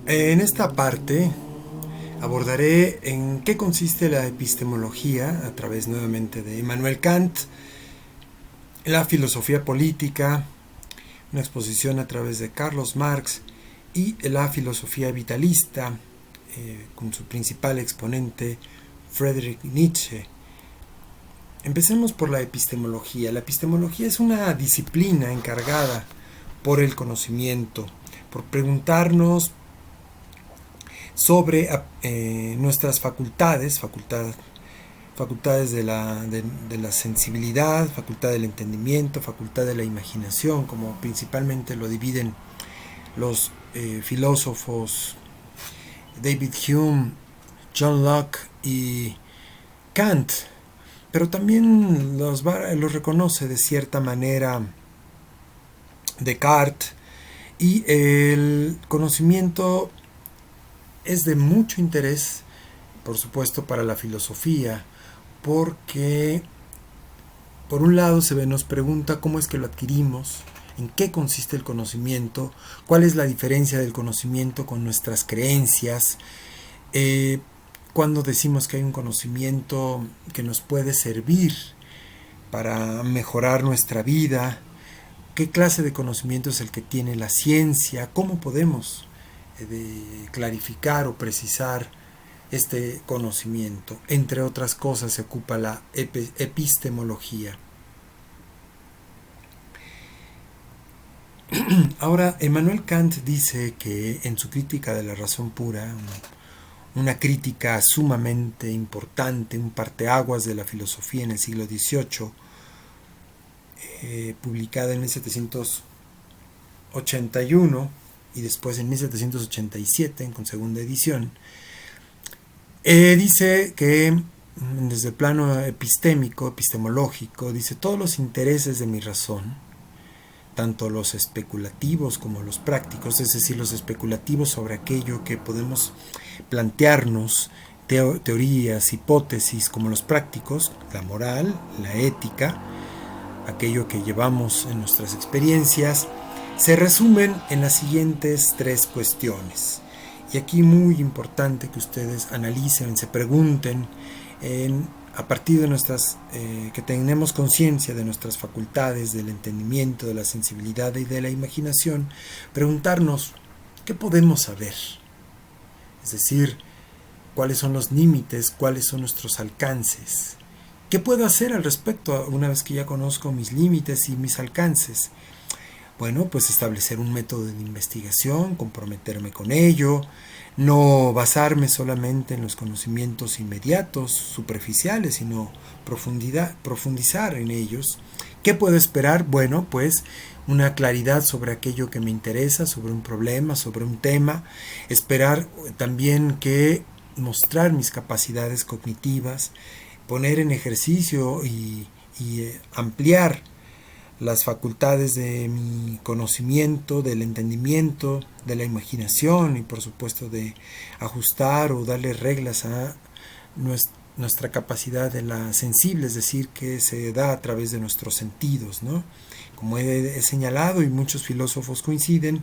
En esta parte abordaré en qué consiste la epistemología a través nuevamente de Immanuel Kant, la filosofía política, una exposición a través de Carlos Marx y la filosofía vitalista, con su principal exponente Friedrich Nietzsche. Empecemos por la epistemología. La epistemología es una disciplina encargada por el conocimiento, por preguntarnos sobre nuestras facultades de la sensibilidad, facultad del entendimiento, facultad de la imaginación, como principalmente lo dividen los filósofos David Hume, John Locke y Kant, pero también los reconoce de cierta manera Descartes, y el conocimiento es de mucho interés, por supuesto, para la filosofía, porque por un lado nos pregunta cómo es que lo adquirimos, en qué consiste el conocimiento, cuál es la diferencia del conocimiento con nuestras creencias, cuando decimos que hay un conocimiento que nos puede servir para mejorar nuestra vida, qué clase de conocimiento es el que tiene la ciencia, cómo podemos clarificar o precisar este conocimiento. Entre otras cosas se ocupa la epistemología. Ahora, Immanuel Kant dice que en su crítica de la razón pura, una crítica sumamente importante, un parteaguas de la filosofía en el siglo XVIII, publicada en 1781 y después en 1787 con segunda edición, dice que desde el plano epistemológico, dice: todos los intereses de mi razón, tanto los especulativos como los prácticos, es decir, los especulativos sobre aquello que podemos plantearnos, teorías, hipótesis, como los prácticos, la moral, la ética, aquello que llevamos en nuestras experiencias, se resumen en las siguientes tres cuestiones. Y aquí muy importante que ustedes analicen, se pregunten, a partir de nuestras, que tenemos conciencia de nuestras facultades, del entendimiento, de la sensibilidad y de la imaginación, preguntarnos qué podemos saber. Es decir, cuáles son los límites, cuáles son nuestros alcances. ¿Qué puedo hacer al respecto una vez que ya conozco mis límites y mis alcances? Bueno, pues establecer un método de investigación, comprometerme con ello, no basarme solamente en los conocimientos inmediatos, superficiales, sino profundizar en ellos. ¿Qué puedo esperar? Bueno, pues una claridad sobre aquello que me interesa, sobre un problema, sobre un tema. Esperar también que mostrar mis capacidades cognitivas, poner en ejercicio y ampliar las facultades de mi conocimiento, del entendimiento, de la imaginación y por supuesto de ajustar o darle reglas a nuestra capacidad de la sensible, es decir, que se da a través de nuestros sentidos, ¿no? Como he señalado y muchos filósofos coinciden,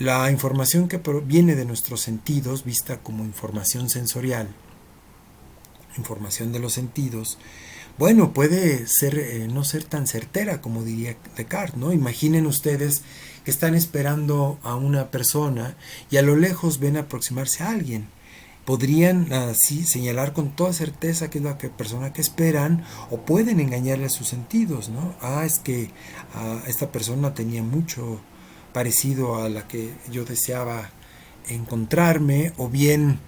la información que proviene de nuestros sentidos, vista como información sensorial, información de los sentidos, bueno, puede ser no ser tan certera como diría Descartes, ¿no? Imaginen ustedes que están esperando a una persona y a lo lejos ven aproximarse a alguien. Podrían así señalar con toda certeza que es la persona que esperan, o pueden engañarle a sus sentidos, ¿no? Es que esta persona tenía mucho parecido a la que yo deseaba encontrarme, o bien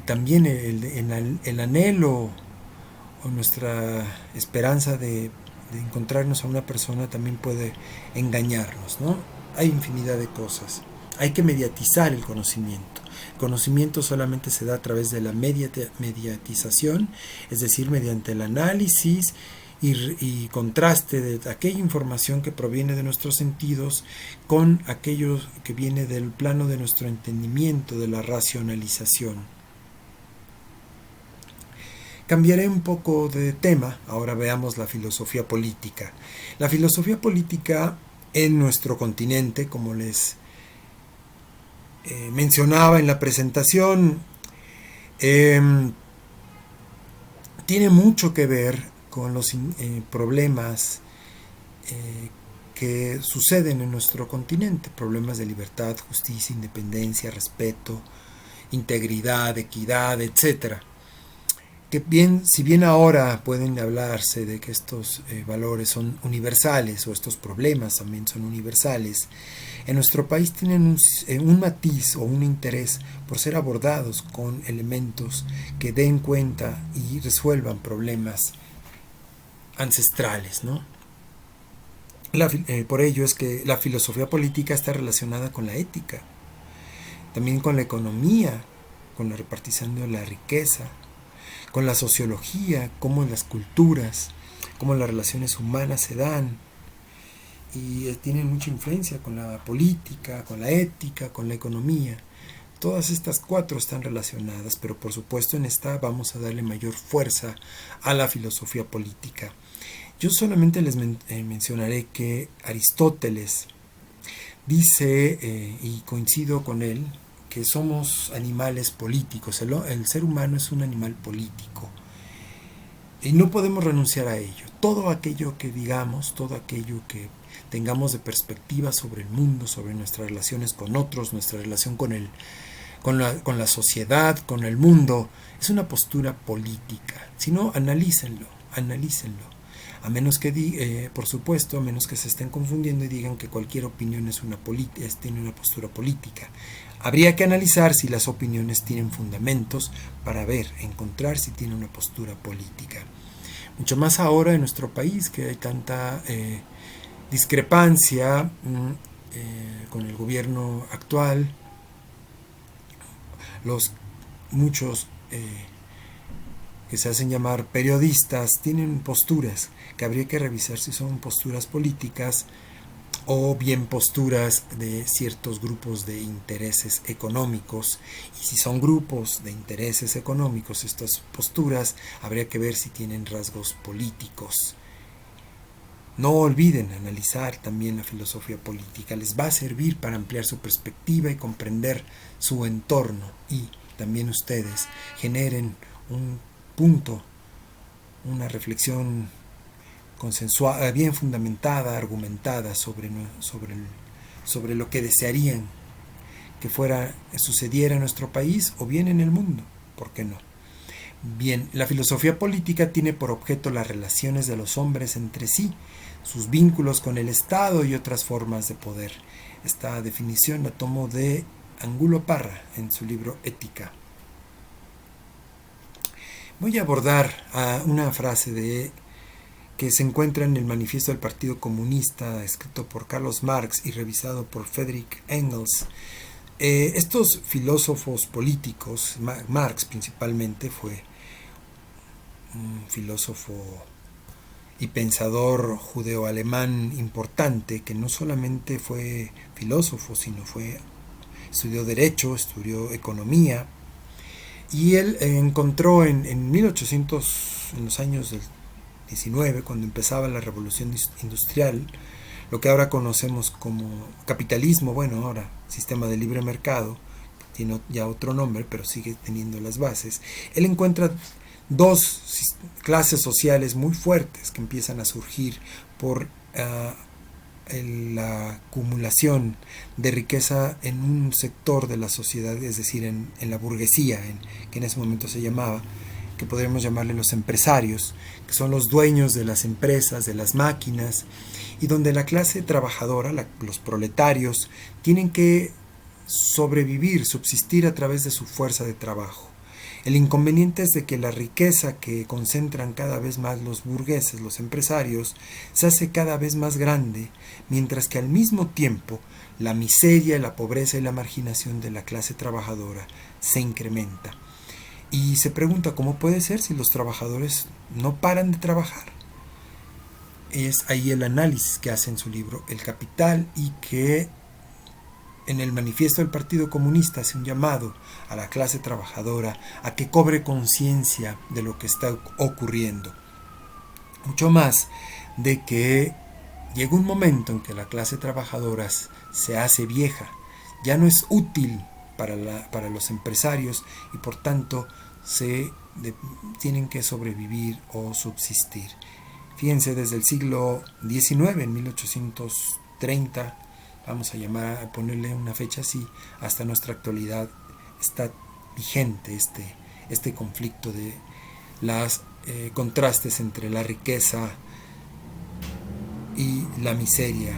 también el anhelo o nuestra esperanza de encontrarnos a una persona también puede engañarnos, ¿no? Hay infinidad de cosas. Hay que mediatizar el conocimiento. El conocimiento solamente se da a través de la mediatización, es decir, mediante el análisis y contraste de aquella información que proviene de nuestros sentidos con aquello que viene del plano de nuestro entendimiento, de la racionalización. Cambiaré un poco de tema, ahora veamos la filosofía política. La filosofía política en nuestro continente, como les mencionaba en la presentación, tiene mucho que ver con los problemas que suceden en nuestro continente, problemas de libertad, justicia, independencia, respeto, integridad, equidad, etcétera. Que bien, si bien ahora pueden hablarse de que estos valores son universales o estos problemas también son universales, en nuestro país tienen un matiz o un interés por ser abordados con elementos que den cuenta y resuelvan problemas ancestrales, ¿no? Por ello es que la filosofía política está relacionada con la ética, también con la economía, con la repartición de la riqueza, con la sociología, cómo las culturas, cómo las relaciones humanas se dan, y tienen mucha influencia con la política, con la ética, con la economía. Todas estas cuatro están relacionadas, pero por supuesto en esta vamos a darle mayor fuerza a la filosofía política. Yo solamente les mencionaré que Aristóteles dice, y coincido con él, que somos animales políticos. El ser humano es un animal político y no podemos renunciar a ello. Todo aquello que digamos, todo aquello que tengamos de perspectiva sobre el mundo, sobre nuestras relaciones con otros, nuestra relación con la sociedad, con el mundo, es una postura política. Si no, analícenlo. A menos que, por supuesto, a menos que se estén confundiendo y digan que cualquier opinión tiene una postura política. Habría que analizar si las opiniones tienen fundamentos para encontrar si tiene una postura política. Mucho más ahora en nuestro país, que hay tanta discrepancia con el gobierno actual. Muchos que se hacen llamar periodistas tienen posturas que habría que revisar si son posturas políticas o bien posturas de ciertos grupos de intereses económicos. Y si son grupos de intereses económicos, estas posturas habría que ver si tienen rasgos políticos. No olviden analizar también la filosofía política, les va a servir para ampliar su perspectiva y comprender su entorno, y también ustedes generen un punto, una reflexión consensuada, bien fundamentada, argumentada sobre lo que desearían que sucediera en nuestro país o bien en el mundo. ¿Por qué no? Bien, la filosofía política tiene por objeto las relaciones de los hombres entre sí, sus vínculos con el Estado y otras formas de poder. Esta definición la tomó de Angulo Parra en su libro Ética. Voy a abordar una frase que se encuentra en el Manifiesto del Partido Comunista, escrito por Carlos Marx y revisado por Friedrich Engels. Estos filósofos políticos, Marx principalmente, fue un filósofo y pensador judeo-alemán importante, que no solamente fue filósofo, sino estudió Derecho, estudió Economía, y él encontró en 1800, en los años del 19, cuando empezaba la revolución industrial, lo que ahora conocemos como capitalismo, bueno, ahora sistema de libre mercado, tiene ya otro nombre, pero sigue teniendo las bases. Él encuentra dos clases sociales muy fuertes que empiezan a surgir por la acumulación de riqueza en un sector de la sociedad, es decir, en la burguesía, que en ese momento se llamaba, que podríamos llamarle los empresarios, que son los dueños de las empresas, de las máquinas, y donde la clase trabajadora, los proletarios, tienen que sobrevivir, subsistir a través de su fuerza de trabajo. El inconveniente es de que la riqueza que concentran cada vez más los burgueses, los empresarios, se hace cada vez más grande, mientras que al mismo tiempo la miseria, la pobreza y la marginación de la clase trabajadora se incrementa. Y se pregunta cómo puede ser si los trabajadores no paran de trabajar. Es ahí el análisis que hace en su libro El Capital, y que en el Manifiesto del Partido Comunista hace un llamado a la clase trabajadora a que cobre conciencia de lo que está ocurriendo. Mucho más de que llega un momento en que la clase trabajadora se hace vieja, ya no es útil para los empresarios y por tanto tienen que sobrevivir o subsistir. Fíjense, desde el siglo XIX, en 1830, vamos a ponerle una fecha así, hasta nuestra actualidad está vigente este conflicto de los contrastes entre la riqueza y la miseria,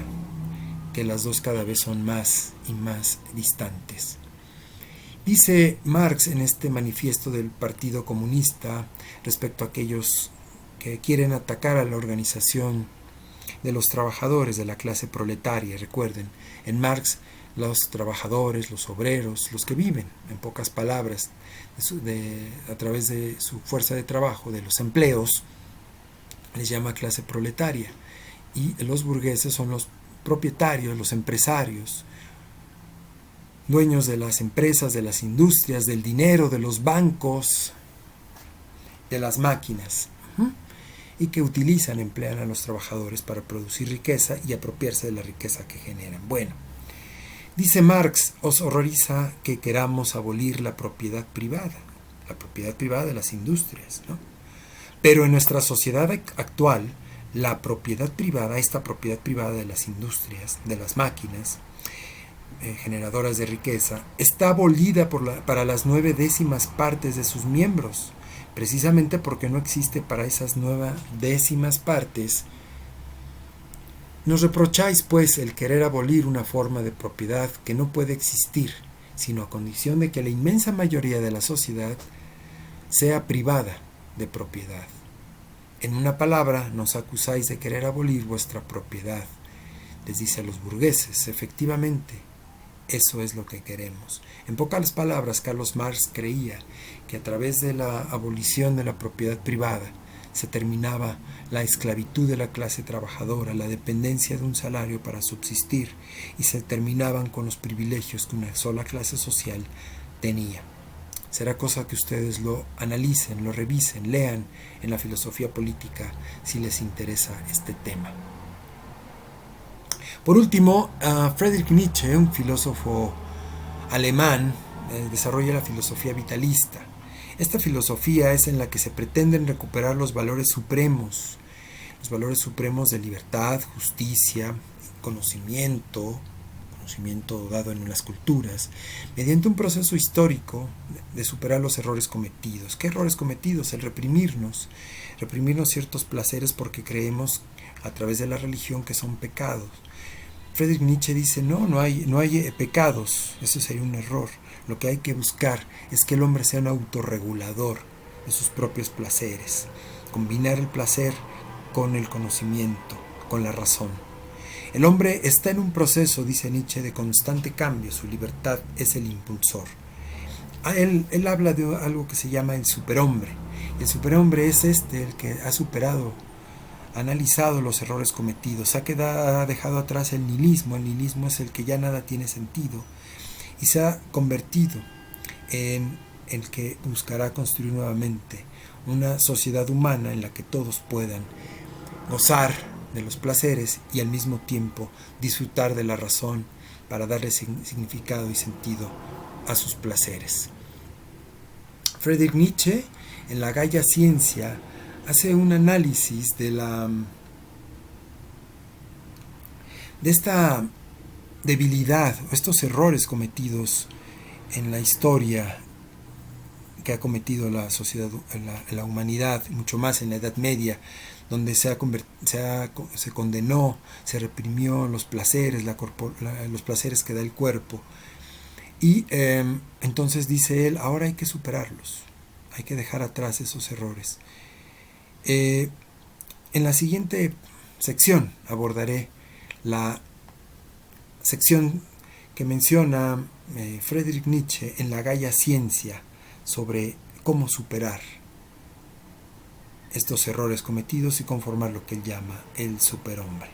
que las dos cada vez son más y más distantes. Dice Marx en este manifiesto del Partido Comunista respecto a aquellos que quieren atacar a la organización de los trabajadores de la clase proletaria. Recuerden, en Marx los trabajadores, los obreros, los que viven, en pocas palabras, a través de su fuerza de trabajo, de los empleos, les llama clase proletaria. Y los burgueses son los propietarios, los empresarios, dueños de las empresas, de las industrias, del dinero, de los bancos, de las máquinas, y que emplean a los trabajadores para producir riqueza y apropiarse de la riqueza que generan. Bueno, dice Marx, os horroriza que queramos abolir la propiedad privada de las industrias, ¿no? Pero en nuestra sociedad actual, la propiedad privada, esta propiedad privada de las industrias, de las máquinas, generadoras de riqueza, está abolida para las 9/10 partes de sus miembros, precisamente porque no existe para esas 9/10 partes. Nos reprocháis, pues, el querer abolir una forma de propiedad que no puede existir, sino a condición de que la inmensa mayoría de la sociedad sea privada de propiedad. En una palabra, nos acusáis de querer abolir vuestra propiedad. Les dice a los burgueses, efectivamente, eso es lo que queremos. En pocas palabras, Carlos Marx creía que a través de la abolición de la propiedad privada se terminaba la esclavitud de la clase trabajadora, la dependencia de un salario para subsistir, y se terminaban con los privilegios que una sola clase social tenía. Será cosa que ustedes lo analicen, lo revisen, lean en la filosofía política si les interesa este tema. Por último, Friedrich Nietzsche, un filósofo alemán, desarrolla la filosofía vitalista. Esta filosofía es en la que se pretenden recuperar los valores supremos de libertad, justicia, conocimiento dado en las culturas, mediante un proceso histórico de superar los errores cometidos. ¿Qué errores cometidos? El reprimirnos ciertos placeres porque creemos a través de la religión que son pecados. Friedrich Nietzsche dice, no hay pecados, eso sería un error. Lo que hay que buscar es que el hombre sea un autorregulador de sus propios placeres, combinar el placer con el conocimiento, con la razón. El hombre está en un proceso, dice Nietzsche, de constante cambio, su libertad es el impulsor. Él habla de algo que se llama el superhombre. El superhombre es el que ha analizado los errores cometidos, ha dejado atrás el nihilismo. El nihilismo es el que ya nada tiene sentido y se ha convertido en el que buscará construir nuevamente una sociedad humana en la que todos puedan gozar de los placeres y al mismo tiempo disfrutar de la razón para darle significado y sentido a sus placeres. Friedrich Nietzsche, en la Gaia Ciencia, hace un análisis de esta debilidad o estos errores cometidos en la historia que ha cometido la sociedad, la humanidad, mucho más en la Edad Media, donde se condenó, se reprimió los placeres, los placeres que da el cuerpo. Y entonces dice él, ahora hay que superarlos, hay que dejar atrás esos errores. En la siguiente sección abordaré la sección que menciona Friedrich Nietzsche en la Gaia Ciencia sobre cómo superar estos errores cometidos y conformar lo que él llama el superhombre.